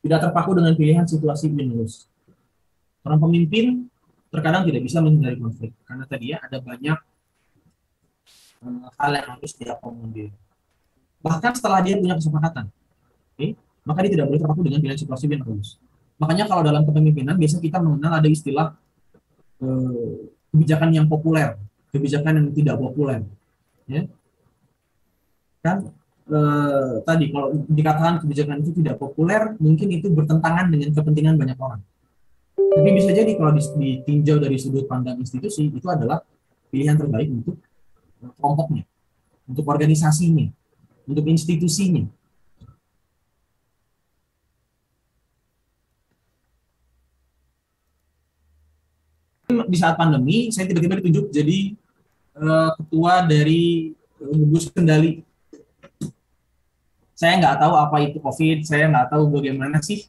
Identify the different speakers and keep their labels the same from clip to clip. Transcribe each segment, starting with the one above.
Speaker 1: tidak terpaku dengan pilihan situasi win-lose. Seorang pemimpin terkadang tidak bisa menghindari konflik karena tadi ya ada banyak hal yang harus diakomodir. Bahkan setelah dia punya kesepakatan, okay, maka dia tidak boleh terpaku dengan pilihan situasi win-lose. Makanya kalau dalam kepemimpinan biasa kita mengenal ada istilah kebijakan yang populer, kebijakan yang tidak populer, ya kan tadi kalau dikatakan kebijakan itu tidak populer, mungkin itu bertentangan dengan kepentingan banyak orang. Tapi bisa jadi kalau ditinjau dari sudut pandang institusi, itu adalah pilihan terbaik untuk kelompoknya, untuk organisasinya, untuk institusinya. Di saat pandemi, saya tiba-tiba ditunjuk jadi ketua dari gugus kendali. Saya nggak tahu apa itu COVID, saya nggak tahu bagaimana sih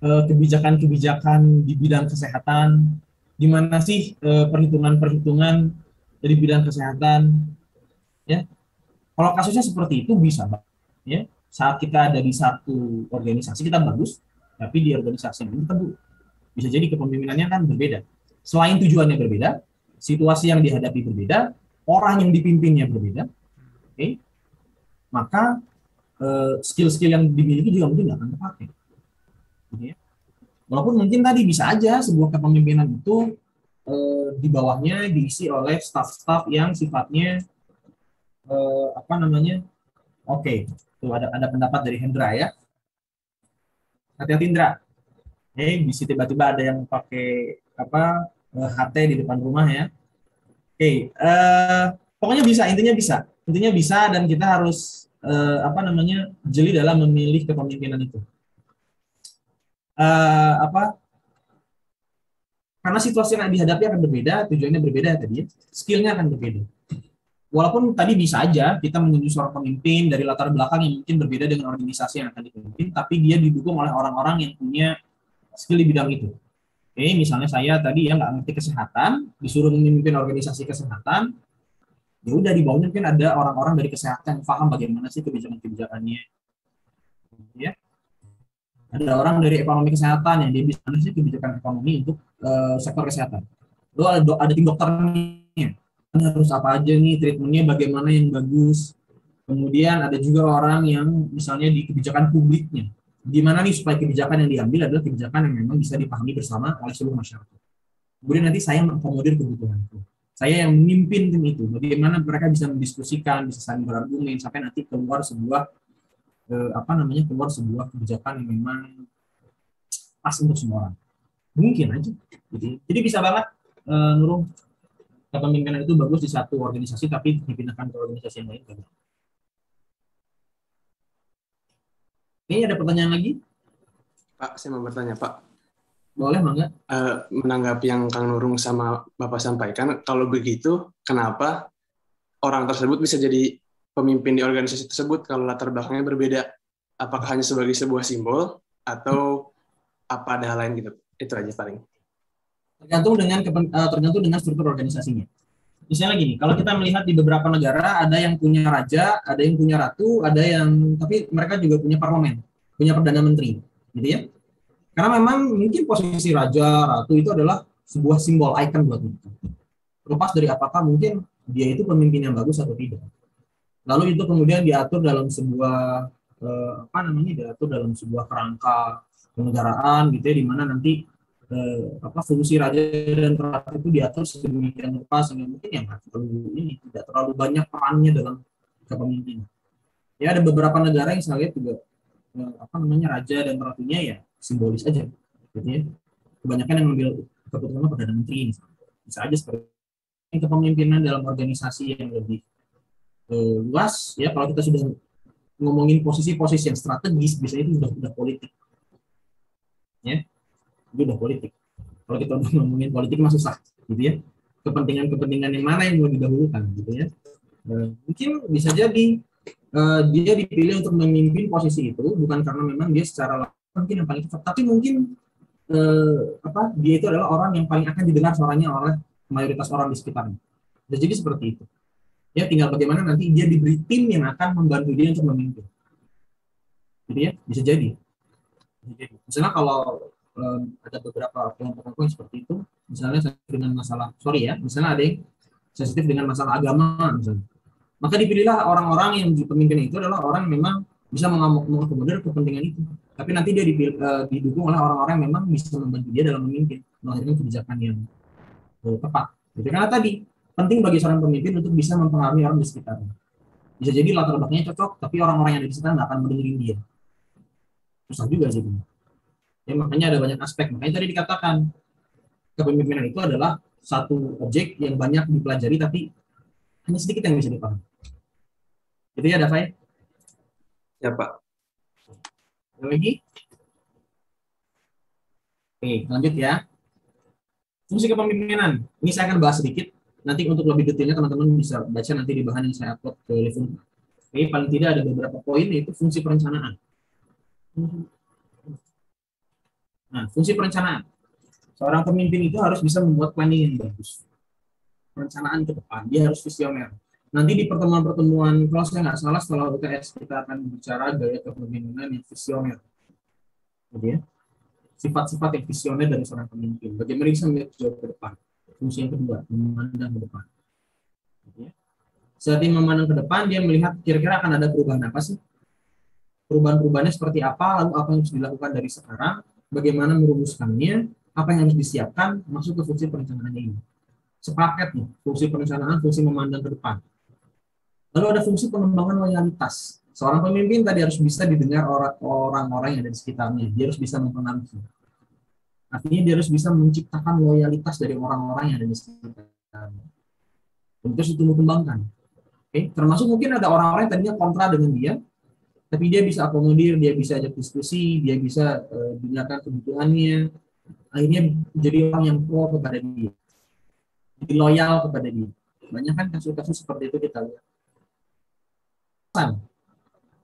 Speaker 1: kebijakan-kebijakan di bidang kesehatan, di mana sih perhitungan-perhitungan dari bidang kesehatan, ya. Kalau kasusnya seperti itu bisa, ya. Saat kita ada di satu organisasi kita bagus, tapi di organisasi ini kita bisa jadi kepemimpinannya kan berbeda. Selain tujuannya berbeda, situasi yang dihadapi berbeda, orang yang dipimpinnya berbeda, oke, maka skill-skill yang dimiliki juga mungkin nggak akan terpakai. Gitu ya. Walaupun mungkin tadi bisa aja sebuah kepemimpinan itu di bawahnya diisi oleh staff-staff yang sifatnya apa namanya, oke, tuh ada pendapat dari Hendra ya, hati-hati Hendra, bisa tiba-tiba ada yang pakai apa HT di depan rumah ya, oke, pokoknya bisa, intinya bisa dan kita harus apa namanya jeli dalam memilih kepemimpinan itu. Apa karena situasi yang dihadapi akan berbeda, tujuannya berbeda tadi ya, skillnya akan berbeda. Walaupun tadi bisa aja kita menuju seorang pemimpin dari latar belakang yang mungkin berbeda dengan organisasi yang akan dipimpin, tapi dia didukung oleh orang-orang yang punya skill di bidang itu. Oke, misalnya saya tadi ya nggak ngerti kesehatan, disuruh memimpin organisasi kesehatan, ya udah di bawahnya mungkin ada orang-orang dari kesehatan yang paham bagaimana sih kebijakan-kebijakannya, ya. Ada orang dari ekonomi kesehatan yang dia bisa sih kebijakan ekonomi untuk sektor kesehatan. Lalu ada tim dokternya, harus apa aja nih treatmentnya, bagaimana yang bagus. Kemudian ada juga orang yang misalnya di kebijakan publiknya, gimana nih supaya kebijakan yang diambil adalah kebijakan yang memang bisa dipahami bersama oleh seluruh masyarakat. Kemudian nanti saya mengakomodir kebutuhan itu. Saya yang memimpin tim itu, bagaimana mereka bisa mendiskusikan, bisa saling berargumen sampai nanti keluar sebuah apa namanya keluar sebuah kebijakan yang memang pas untuk semua orang. Mungkin aja. Jadi bisa banget Nurul, kepemimpinan itu bagus di satu organisasi tapi dipindahkan ke organisasi yang lain. Ini ada pertanyaan lagi?
Speaker 2: Pak, saya mau bertanya, Pak.
Speaker 1: Boleh, Mangga.
Speaker 2: Menanggapi yang Kang Nurung sama Bapak sampaikan, kalau begitu, kenapa orang tersebut bisa jadi pemimpin di organisasi tersebut kalau latar belakangnya berbeda? Apakah hanya sebagai sebuah simbol atau apa ada hal lain gitu? Itu aja paling.
Speaker 1: Tergantung dengan struktur organisasinya. Misalnya gini, kalau kita melihat di beberapa negara ada yang punya raja, ada yang punya ratu, ada yang tapi mereka juga punya parlemen, punya perdana menteri, gitu ya. Karena memang mungkin posisi raja, ratu itu adalah sebuah simbol ikon buat mereka. Terlepas dari apakah mungkin dia itu pemimpin yang bagus atau tidak. Lalu itu kemudian diatur dalam sebuah apa namanya diatur dalam sebuah kerangka kenegaraan gitu ya, di mana nanti apa fungsi raja dan ratu itu diatur sedemikian rupa sehingga mungkin yang tidak terlalu banyak perannya dalam kepemimpinan. Ya ada beberapa negara yang saya lihat juga apa namanya raja dan ratunya ya simbolis aja, gitu ya. Kebanyakan yang mengambil keputusan perdana menteri ini bisa aja seperti kepemimpinan dalam organisasi yang lebih luas ya. Kalau kita sudah ngomongin posisi-posisi yang strategis, biasanya itu sudah politik, ya. Itu udah politik. Kalau kita udah ngomongin politik mah susah, gitu ya. Kepentingan-kepentingan yang mana yang mau didahulukan, gitu ya. Mungkin bisa jadi dia dipilih untuk memimpin posisi itu bukan karena memang dia secara mungkin yang paling cepat, tapi mungkin apa dia itu adalah orang yang paling akan didengar suaranya oleh mayoritas orang di sekitarnya. Jadi seperti itu. Ya tinggal bagaimana nanti dia diberi tim yang akan membantu dia untuk memimpin. Gitu ya, bisa jadi. Jadi, misalnya kalau ada beberapa kelompok yang seperti itu, misalnya dengan masalah, sorry ya, misalnya ada yang sensitif dengan masalah agama, misalnya. Maka dipilihlah orang-orang yang di pemimpin itu adalah orang yang memang bisa mengakomodir kepentingan itu. Tapi nanti dia didukung oleh orang-orang yang memang bisa membantu dia dalam memimpin, melahirkan kebijakan yang tepat. Jadi karena tadi penting bagi seorang pemimpin untuk bisa mempengaruhi orang di sekitarnya. Bisa jadi latar belakangnya cocok, tapi orang-orang yang ada di sekitar nggak akan mendengarin dia. Susah juga sih. Ya, makanya ada banyak aspek. Makanya tadi dikatakan kepemimpinan itu adalah satu objek yang banyak dipelajari, tapi hanya sedikit yang bisa dipahami. Itu ya, Dafai?
Speaker 2: Ya, Pak.
Speaker 1: Ada lagi? Oke, lanjut ya. Fungsi kepemimpinan. Ini saya akan bahas sedikit. Nanti untuk lebih detailnya teman-teman bisa baca nanti di bahan yang saya upload ke Livun. Oke, paling tidak ada beberapa poin, yaitu fungsi perencanaan. Nah, fungsi perencanaan. Seorang pemimpin itu harus bisa membuat planning yang bagus. Perencanaan ke depan, dia harus visioner. Nanti di pertemuan-pertemuan, kalau saya nggak salah, setelah UTS kita akan bicara gaya kepemimpinan yang visioner. Jadi ya, sifat-sifat yang visioner dari seorang pemimpin. Bagaimana bisa melihat jauh ke depan. Fungsi yang kedua, memandang ke depan. Saat dia memandang ke depan, dia melihat kira-kira akan ada perubahan apa sih? Perubahan-perubahannya seperti apa, lalu apa yang harus dilakukan dari sekarang, bagaimana merumuskannya, apa yang harus disiapkan, masuk ke fungsi perencanaan ini. Sepaket nih, fungsi perencanaan, fungsi memandang ke depan. Lalu ada fungsi pengembangan loyalitas. Seorang pemimpin tadi harus bisa didengar orang-orang yang ada di sekitarnya. Dia harus bisa mempengaruhi. Artinya dia harus bisa menciptakan loyalitas dari orang-orang yang ada di sekitarnya. Terus ditumbuh kembangkan. Oke, termasuk mungkin ada orang-orang yang tadinya kontra dengan dia, tapi dia bisa akomodir, dia bisa ajak diskusi, dia bisa dengarkan kebutuhannya. Akhirnya jadi orang yang pro kepada dia, jadi loyal kepada dia. Banyak kan kasus-kasus seperti itu kita lihat.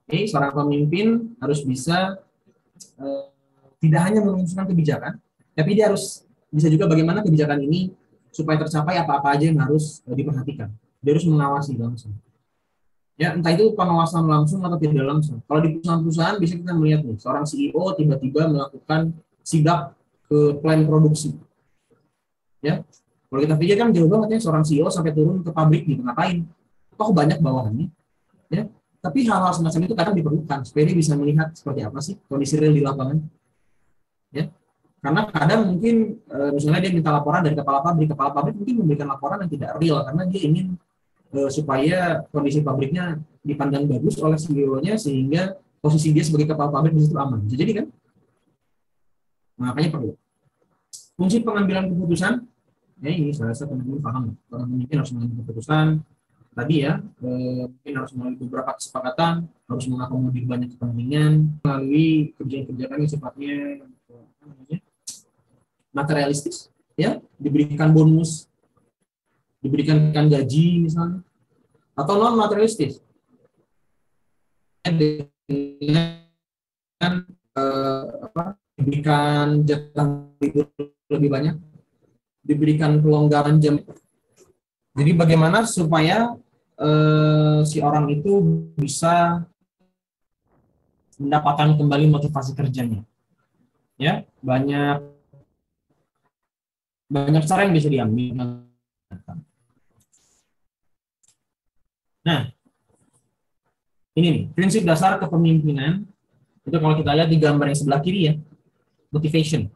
Speaker 1: Oke, seorang pemimpin harus bisa tidak hanya merumuskan kebijakan, tapi dia harus bisa juga bagaimana kebijakan ini supaya tercapai apa-apa aja yang harus diperhatikan. Dia harus mengawasi langsung. Ya, entah itu pengawasan langsung atau tidak langsung. Kalau di perusahaan-perusahaan bisa kita melihat nih, seorang CEO tiba-tiba melakukan sidak ke plan produksi. Ya, kalau kita pikir kan jauh banget ya seorang CEO sampai turun ke pabrik gitu, ngapain? Toh banyak bawahannya. Ya, tapi hal-hal semacam itu kadang diperlukan supaya dia bisa melihat seperti apa sih kondisi real di lapangan. Ya, karena kadang mungkin misalnya dia minta laporan dari kepala pabrik mungkin memberikan laporan yang tidak real karena dia ingin supaya kondisi pabriknya dipandang bagus oleh CEO-nya sehingga posisi dia sebagai kepala pabrik di situ aman. Bisa jadi kan? Makanya perlu. Fungsi pengambilan keputusan, ya ini saya rasa teman-teman paham. Orang pemimpin harus mengambil keputusan. Tadi ya, mungkin harus melalui beberapa kesepakatan, harus mengakomodir banyak kepentingan, melalui kerjaan-kerjaan yang sifatnya materialistis, ya, diberikan bonus, diberikan gaji misalnya, atau non materialistis dengan diberikan jatah libur lebih banyak, diberikan pelonggaran jam. Jadi bagaimana supaya si orang itu bisa mendapatkan kembali motivasi kerjanya, ya, banyak cara yang bisa diambil. Nah, ini nih, prinsip dasar kepemimpinan, itu kalau kita lihat di gambar yang sebelah kiri ya, motivation.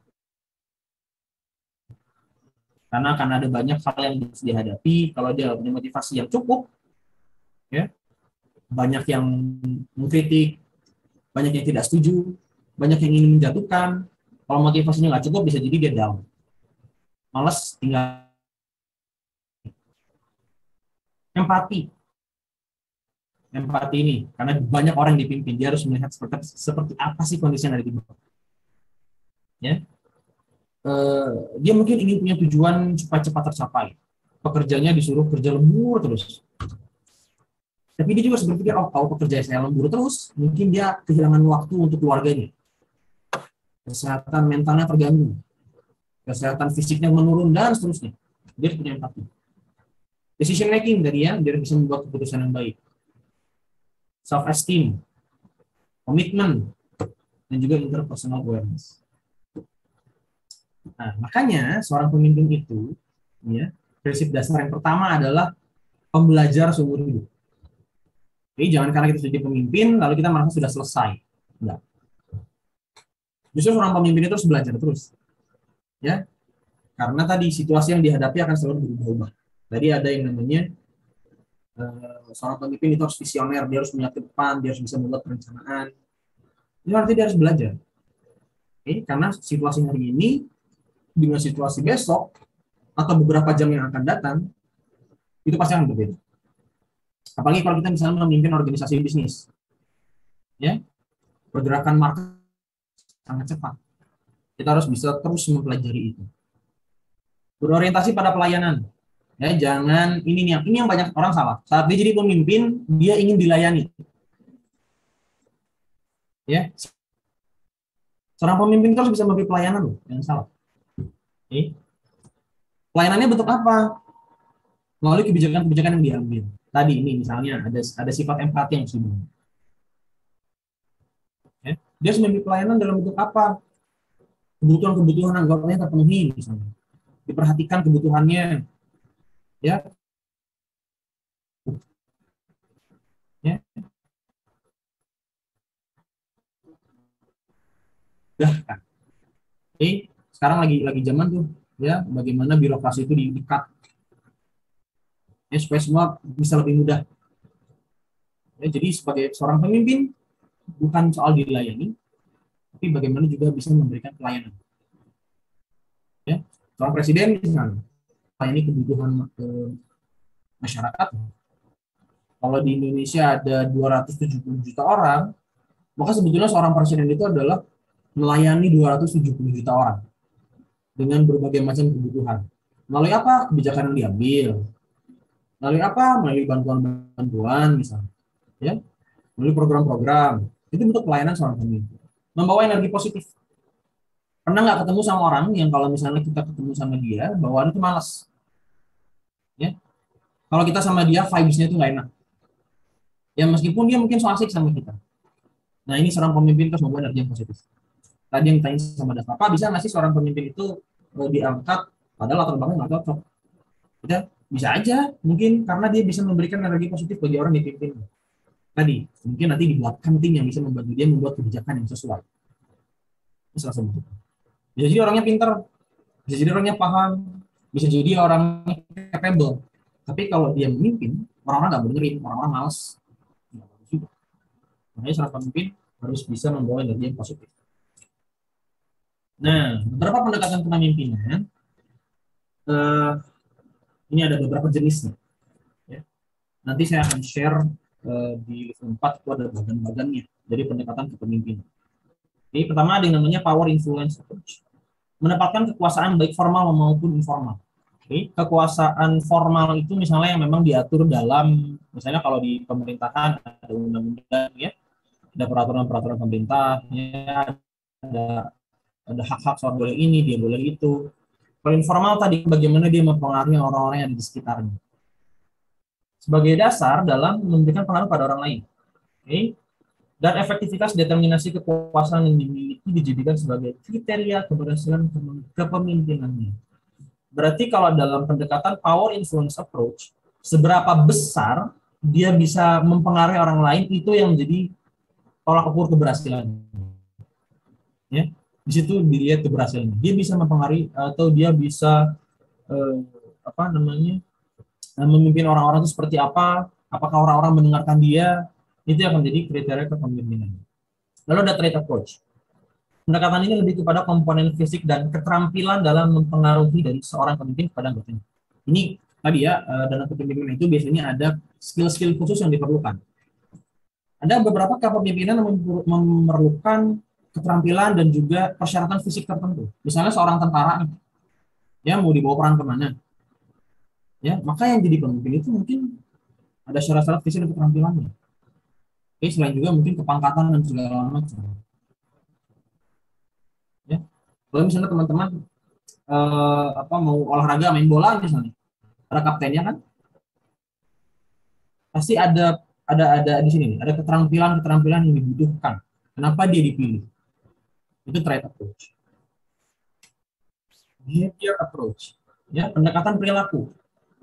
Speaker 1: Karena akan ada banyak hal yang harus dihadapi, kalau dia punya motivasi yang cukup, ya, banyak yang mengkritik, banyak yang tidak setuju, banyak yang ingin menjatuhkan, kalau motivasinya nggak cukup, bisa jadi dia down. Malas tinggal. Empati ini, karena banyak orang yang dipimpin, dia harus melihat seperti apa sih kondisi yang ada di bawah. Ya, dia mungkin ingin punya tujuan supaya cepat tercapai. Pekerjanya disuruh kerja lembur terus. Tapi dia juga harus berpikir, oh kalau pekerja saya lembur terus, mungkin dia kehilangan waktu untuk keluarganya. Kesehatan mentalnya terganggu. Kesehatan fisiknya menurun, dan seterusnya. Dia punya empati. Decision making tadi ya, dia bisa membuat keputusan yang baik. Self esteem, komitmen, dan juga interpersonal awareness. Nah, makanya seorang pemimpin itu, ya, prinsip dasar yang pertama adalah pembelajar seumur hidup. Jadi jangan karena kita sudah jadi pemimpin lalu kita merasa sudah selesai. Enggak. Justru seorang pemimpin itu harus belajar terus, ya, karena tadi situasi yang dihadapi akan selalu berubah-ubah. Tadi ada yang namanya seorang pemimpin itu harus visioner, dia harus melihat ke depan, dia harus bisa membuat perencanaan. Ini artinya dia harus belajar. Karena situasi hari ini dengan situasi besok atau beberapa jam yang akan datang itu pasti akan berbeda. Apalagi kalau kita misalnya memimpin organisasi bisnis, ya, pergerakan market sangat cepat. Kita harus bisa terus mempelajari itu. Berorientasi pada pelayanan. Ya, jangan ini yang banyak orang salah. Saat dia jadi pemimpin, dia ingin dilayani. Ya. Seorang pemimpin harus bisa memberi pelayanan loh, jangan salah. Oke. Pelayanannya bentuk apa? Melalui kebijakan-kebijakan yang diambil. Tadi ini misalnya ada sifat empati yang harus dibangun. Ya. Dia harus memberi pelayanan dalam bentuk apa? Kebutuhan-kebutuhan anggotanya terpenuhi misalnya. Diperhatikan kebutuhannya. Ya. Ya. Kan. Oke, sekarang lagi zaman tuh, ya, bagaimana birokrasi itu di-cut, ya, supaya semua bisa lebih mudah. Ya, jadi sebagai seorang pemimpin bukan soal dilayani, tapi bagaimana juga bisa memberikan pelayanan. Ya, seorang presiden misalnya melayani kebutuhan masyarakat. Kalau di Indonesia ada 270 juta orang, maka sebetulnya seorang presiden itu adalah melayani 270 juta orang dengan berbagai macam kebutuhan. Melalui apa? Kebijakan yang diambil. Melalui apa? Melalui bantuan-bantuan misalnya. Ya. Melalui program-program. Itu bentuk pelayanan seorang pemimpin. Membawa energi positif. Pernah nggak ketemu sama orang yang kalau misalnya kita ketemu sama dia, bawaan itu malas. Ya. Kalau kita sama dia, vibes-nya itu nggak enak. Ya meskipun dia mungkin so asik sama kita. Nah ini seorang pemimpin terus membawa energi yang positif. Tadi yang ditanya sama Dafa, Pak bisa nggak sih seorang pemimpin itu diangkat padahal latar belakangnya nggak cocok? Ya, bisa aja, mungkin karena dia bisa memberikan energi positif bagi orang yang dipimpin. Tadi, mungkin nanti dibuatkan tim yang bisa membantu dia membuat kebijakan yang sesuai. Itu salah satu. Bisa jadi orangnya pintar, bisa jadi orangnya paham, bisa jadi orangnya capable. Tapi kalau dia memimpin, orang-orang nggak dengerin, orang-orang malas. Makanya seorang pemimpin harus bisa membawa energi yang positif. Nah, beberapa pendekatan kepemimpinan, ini ada beberapa jenisnya. Ya. Nanti saya akan share di level 4 itu ada bagan-bagannya dari pendekatan kepemimpinan. Jadi pertama ada yang namanya power influence approach. Menempatkan kekuasaan baik formal maupun informal. Oke, kekuasaan formal itu misalnya yang memang diatur dalam, misalnya kalau di pemerintahan ada undang-undang, ya, ada peraturan-peraturan pemerintah, ya, ada hak-hak soal boleh ini, dia boleh itu. Kalau informal tadi bagaimana dia mempengaruhi orang-orang yang ada di sekitarnya. Sebagai dasar dalam memberikan pengaruh pada orang lain. Okay. Dan efektivitas determinasi kekuasaan yang dimiliki dijadikan sebagai kriteria keberhasilan kepemimpinannya. Berarti kalau dalam pendekatan power influence approach, seberapa besar dia bisa mempengaruhi orang lain itu yang menjadi tolak ukur keberhasilan. Ya, di situ dilihat keberhasilannya. Dia bisa mempengaruhi atau dia bisa memimpin orang-orang itu seperti apa? Apakah orang-orang mendengarkan dia? Itu yang menjadi kriteria kepemimpinan. Lalu ada trait approach. Pendekatan ini lebih kepada komponen fisik dan keterampilan dalam mempengaruhi dari seorang pemimpin kepada anggotanya. Ini tadi ya, dalam kepemimpinan itu biasanya ada skill-skill khusus yang diperlukan. Ada beberapa kepemimpinan yang memerlukan keterampilan dan juga persyaratan fisik tertentu. Misalnya seorang tentara, ya mau dibawa perang kemana, ya maka yang jadi pemimpin itu mungkin ada syarat-syarat fisik dan keterampilannya. Oke, selain juga mungkin kepangkatan dan segala macam. Ya, kalau misalnya teman-teman mau olahraga main bola misalnya, ada kaptennya kan, pasti ada di sini, ada keterampilan yang dibutuhkan. Kenapa dia dipilih? Itu trade approach. Behavior approach, ya, pendekatan perilaku.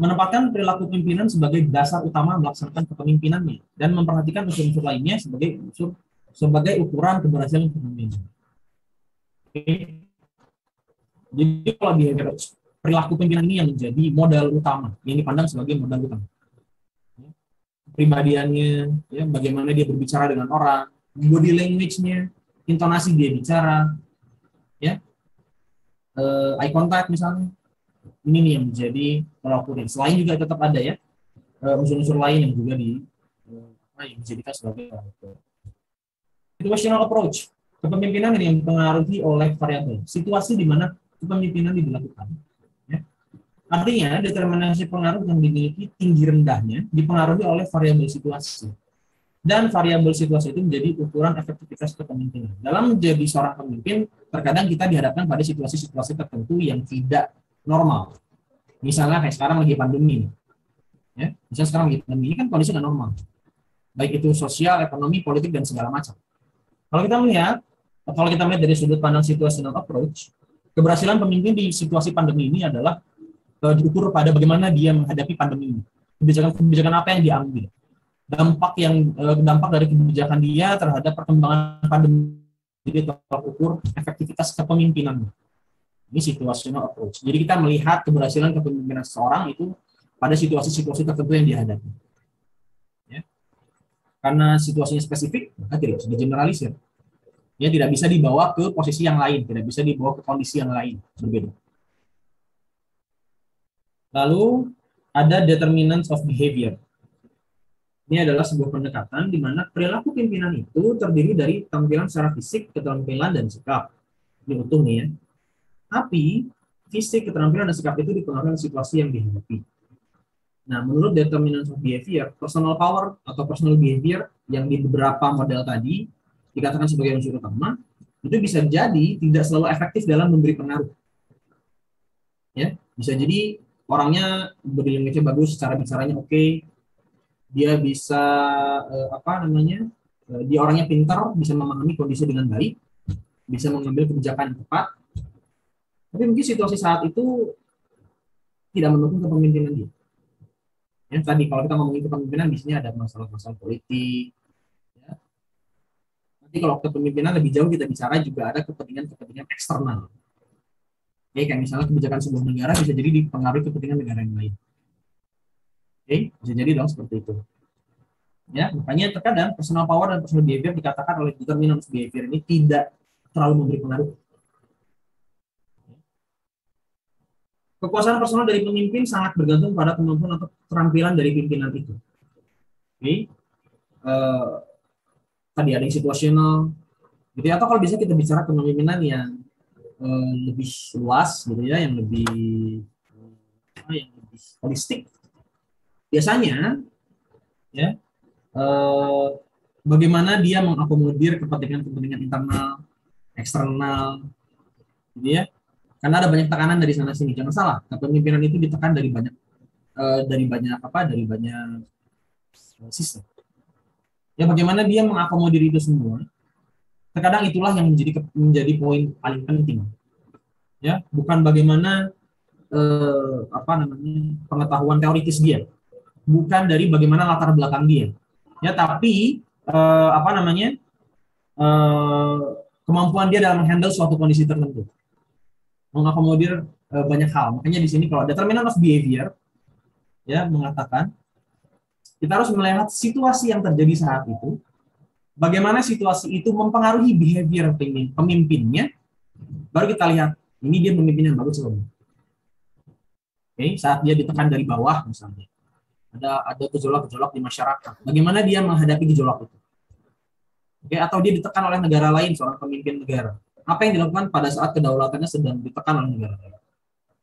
Speaker 1: Menempatkan perilaku pimpinan sebagai dasar utama melaksanakan kepemimpinannya dan memperhatikan unsur-unsur lainnya sebagai ukuran keberhasilan kepemimpinan. Oke. Jadi kalau behavior perilaku pimpinan ini yang menjadi modal utama, yang dipandang sebagai modal utama. Pribadiannya, ya, bagaimana dia berbicara dengan orang, body language-nya, intonasi dia bicara, ya, eye contact misalnya. Ini nih yang menjadi tolak ukur. Selain juga tetap ada ya unsur-unsur lain yang juga yang dijadikan sebagai tolak ukur. Situational approach, kepemimpinan yang dipengaruhi oleh variabel situasi di mana kepemimpinan dilakukan. Ya. Artinya determinasi pengaruh yang dimiliki tinggi rendahnya dipengaruhi oleh variabel situasi. Dan variabel situasi itu menjadi ukuran efektivitas kepemimpinan. Dalam menjadi seorang pemimpin, terkadang kita dihadapkan pada situasi-situasi tertentu yang tidak normal. Misalnya kayak sekarang lagi pandemi. Ya, misalnya sekarang lagi pandemi, ini kan kondisi nggak normal. Baik itu sosial, ekonomi, politik, dan segala macam. Kalau kita melihat dari sudut pandang situational approach, keberhasilan pemimpin di situasi pandemi ini adalah diukur pada bagaimana dia menghadapi pandemi ini. Kebijakan apa yang diambil. Dampak dari kebijakan dia terhadap perkembangan pandemi. Jadi tolak ukur efektivitas kepemimpinannya. Ini situational approach. Jadi kita melihat keberhasilan kepemimpinan seseorang itu pada situasi-situasi tertentu yang dihadapi. Ya. Karena situasinya spesifik, maka tidak bisa digeneralisir. Ya, tidak bisa dibawa ke posisi yang lain, tidak bisa dibawa ke kondisi yang lain, berbeda. Lalu ada determinants of behavior. Ini adalah sebuah pendekatan di mana perilaku pimpinan itu terdiri dari tampilan secara fisik, keterampilan, dan sikap. Ini utuh nih ya. Tapi fisik, keterampilan, dan sikap itu dipengaruhi oleh situasi yang dihadapi. Nah, menurut determinants of behavior, personal power atau personal behavior yang di beberapa model tadi dikatakan sebagai unsur utama, itu bisa jadi tidak selalu efektif dalam memberi pengaruh. Ya, bisa jadi orangnya body language-nya bagus, cara bicaranya oke, dia bisa dia orangnya pintar, bisa memahami kondisi dengan baik, bisa mengambil kebijakan yang tepat. Tapi mungkin situasi saat itu tidak mendukung kepemimpinan dia. Ya, tadi kalau kita ngomongin kepemimpinan, biasanya ada masalah-masalah politik. Ya. Nanti kalau kepemimpinan lebih jauh kita bicara juga ada kepentingan eksternal. Oke, kayak misalnya kebijakan sebuah negara bisa jadi dipengaruhi kepentingan negara yang lain. Oke, bisa jadi dong seperti itu. Ya, makanya terkadang personal power dan personal behavior dikatakan oleh determinants behavior ini tidak terlalu memberi pengaruh. Kekuasaan personal dari pemimpin sangat bergantung pada kemampuan atau keterampilan dari pimpinan itu. Oke. Tadi ada yang situasional, gitu ya. Atau kalau bisa kita bicara kepemimpinan yang lebih luas, gitu ya, yang lebih holistik. Biasanya, ya, bagaimana dia mengakomodir kepentingan internal, eksternal, gitu ya. Karena ada banyak tekanan dari sana sini. Jangan salah, kepemimpinan itu ditekan dari banyak sistem. Ya, bagaimana dia mengakomodir itu semua? Terkadang itulah yang menjadi poin paling penting. Ya, bukan bagaimana pengetahuan teoritis dia, bukan dari bagaimana latar belakang dia. Ya, tapi kemampuan dia dalam handle suatu kondisi tertentu. Mengakomodir banyak hal. Makanya di sini kalau determinant of behavior ya mengatakan kita harus melihat situasi yang terjadi saat itu, bagaimana situasi itu mempengaruhi behavior pemimpinnya, baru kita lihat ini dia pemimpin yang bagus atau enggak. Oke, saat dia ditekan dari bawah misalnya, ada gejolak-gejolak di masyarakat, bagaimana dia menghadapi gejolak itu? Oke, atau dia ditekan oleh negara lain, seorang pemimpin negara. Apa yang dilakukan pada saat kedaulatannya sedang ditekan oleh negara lain?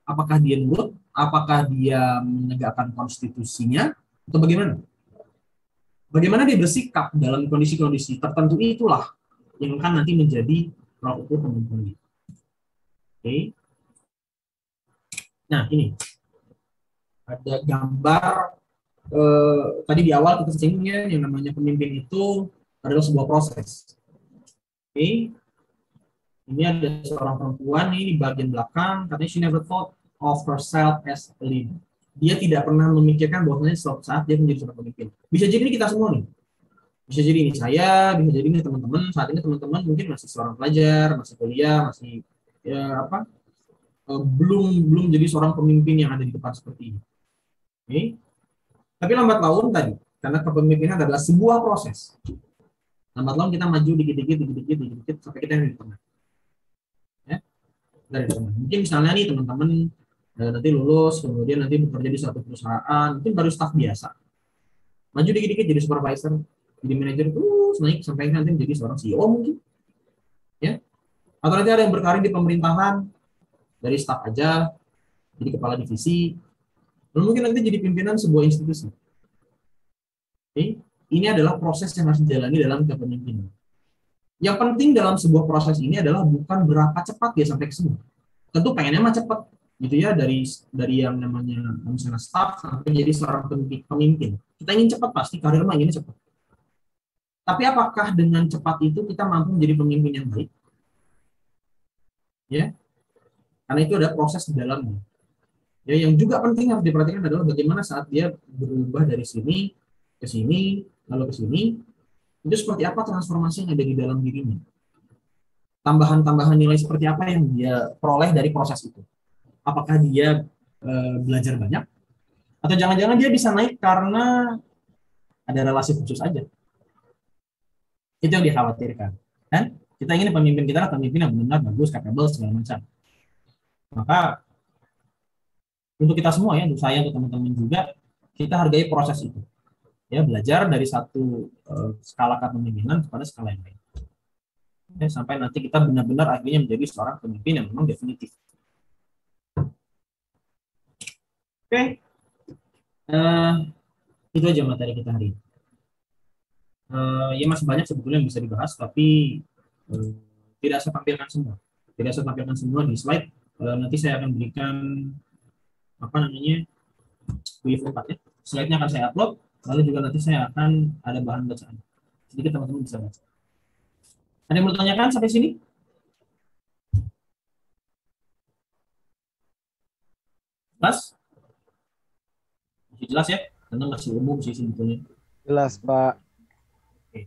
Speaker 1: Apakah dia nurut? Apakah dia menegakkan konstitusinya? Atau bagaimana? Bagaimana dia bersikap dalam kondisi-kondisi tertentu itulah yang akan nanti menjadi tolak ukur pemimpin. Oke. Nah, ini ada gambar tadi di awal kita singgungnya yang namanya pemimpin itu adalah sebuah proses. Oke. Ini ada seorang perempuan nih di bagian belakang, katanya she never thought of herself as a leader. Dia tidak pernah memikirkan bahwasanya suatu saat dia menjadi seorang pemimpin. Bisa jadi ini kita semua nih. Bisa jadi ini saya, bisa jadi ini teman-teman. Saat ini teman-teman mungkin masih seorang pelajar, masih kuliah, masih ya apa? Belum belum jadi seorang pemimpin yang ada di depan seperti ini. Oke. Tapi lambat laun tadi, karena kepemimpinan adalah sebuah proses. Lambat laun kita maju dikit-dikit sampai kita yang di tengah. Ya, dari tengah. Mungkin misalnya nih teman-teman nanti lulus, kemudian nanti bekerja di suatu perusahaan, mungkin baru staf biasa. Maju dikit-dikit jadi supervisor, jadi manajer terus naik sampai nanti menjadi seorang CEO mungkin. Ya. Atau nanti ada yang berkarir di pemerintahan dari staf aja, jadi kepala divisi, lalu mungkin nanti jadi pimpinan sebuah institusi. Oke. Ini adalah proses yang harus dijalani dalam kepemimpinan. Yang penting dalam sebuah proses ini adalah bukan berapa cepat dia sampai ke sini. Tentu pengennya mah cepat, gitu ya, dari yang namanya misalnya staff sampai jadi seorang pemimpin. Kita ingin cepat pasti, karir mah ingin cepat. Tapi apakah dengan cepat itu kita mampu menjadi pemimpin yang baik? Ya, karena itu ada proses di dalamnya. Ya, yang juga penting harus diperhatikan adalah bagaimana saat dia berubah dari sini ke sini, lalu ke sini, itu seperti apa transformasi yang ada di dalam dirinya. Tambahan-tambahan nilai seperti apa yang dia peroleh dari proses itu. Apakah dia belajar banyak? Atau jangan-jangan dia bisa naik karena ada relasi khusus aja. Itu yang dikhawatirkan. Kan? Kita ingin pemimpin kita adalah pemimpin yang benar, bagus, capable, segala macam. Maka untuk kita semua ya, untuk saya, untuk teman-teman juga, kita hargai proses itu. Ya, belajar dari satu skala kepemimpinan kepada skala yang lain. Ya, sampai nanti kita benar-benar akhirnya menjadi seorang pemimpin yang memang definitif. Oke. Itu aja materi kita hari ini. Ya masih banyak sebetulnya yang bisa dibahas, tapi tidak saya tampilkan semua. Tidak saya tampilkan semua di slide. Nanti saya akan berikan apa namanya WIV 4 ya. Slide-nya akan saya upload, lalu juga nanti saya akan ada bahan bacaan. Sedikit teman-teman bisa baca. Ada yang mau ditanyakan sampai sini? Jelas? Masih jelas ya? Karena masih umum sih sebetulnya.
Speaker 3: Jelas, Pak.
Speaker 1: Oke.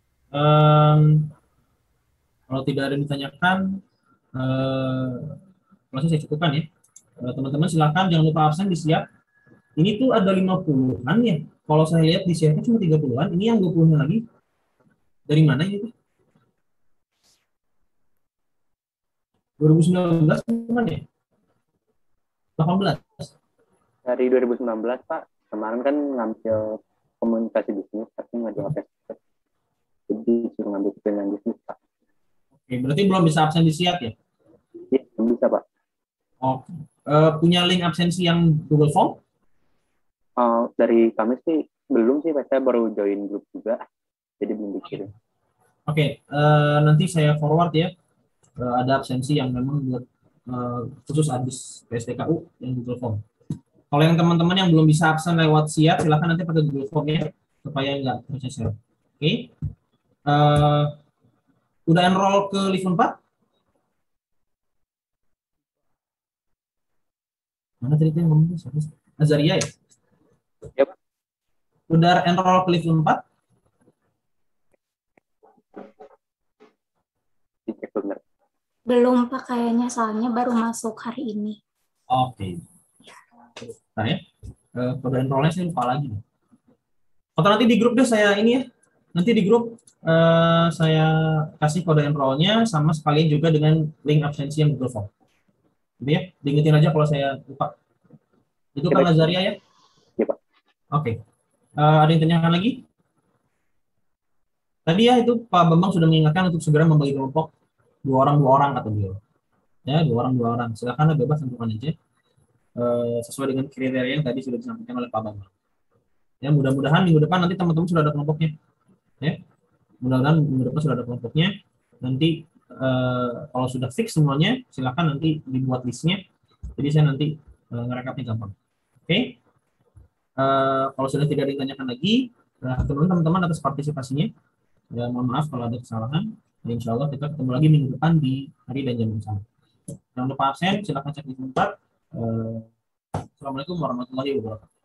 Speaker 1: Kalau tidak ada yang ditanyakan, kelasnya saya cukupkan ya. Teman-teman silakan jangan lupa absen di siap. Ini tuh ada 50-an ya. Kalau saya lihat di siapnya cuma 30-an. Ini yang 20-nya lagi. Dari mana ini tuh? 2019 bukan ya? 18.
Speaker 4: Dari 2019, Pak. Kemarin kan ngambil komunikasi bisnis, tapi nggak di APS. Jadi suruh ngambil pilihan bisnis, Pak.
Speaker 1: Oke, berarti belum bisa absen di siap ya?
Speaker 4: Iya, belum bisa, Pak.
Speaker 1: Oke. Punya link absensi yang Google Form?
Speaker 4: Dari kami sih belum sih, Pak. Saya baru join grup juga. Jadi belum dikirim.
Speaker 1: Oke, nanti saya forward ya. Ada absensi yang memang buat khusus habis PSTKU yang Google Form. Kalau yang teman-teman yang belum bisa absen lewat siap, silahkan nanti pakai Google Form ya, supaya nggak tercecer. Oke. Udah enroll ke live 4? Mana tadi yang ngomong? Azaria ya?
Speaker 4: Ya, Pak.
Speaker 1: Udah enroll ke live 4?
Speaker 4: Dicek benar.
Speaker 5: Belum Pak kayaknya, soalnya baru masuk hari ini.
Speaker 1: Oke. Nah ya, kode enrollnya saya lupa lagi. Atau nanti di grup deh saya ini ya. Nanti di grup saya kasih kode enrollnya sama sekalian juga dengan link absensi yang Google Form. Jadi ya, diingetin aja kalau saya lupa. Itu kan Lazaria ya?
Speaker 4: Iya, Pak.
Speaker 1: Oke. Ada yang tanyakan lagi? Tadi ya itu Pak Bambang sudah mengingatkan untuk segera membagi kelompok dua orang kata beliau. Ya, dua orang. Silakan bebas tentukan aja. Sesuai dengan kriteria yang tadi sudah disampaikan oleh Pak Bambang. Ya, mudah-mudahan minggu depan nanti teman-teman sudah ada kelompoknya. Ya, mudah-mudahan minggu depan sudah ada kelompoknya. Nanti kalau sudah fix semuanya, silakan nanti dibuat listnya. Jadi saya nanti ngerekapnya gampang. Oke. Kalau sudah tidak ditanyakan lagi, teman-teman atas partisipasinya. Ya, mohon maaf kalau ada kesalahan. Dan insya Allah kita ketemu lagi minggu depan di hari dan jam yang sama. Jangan lupa absen, silakan cek di tempat. Assalamualaikum warahmatullahi wabarakatuh.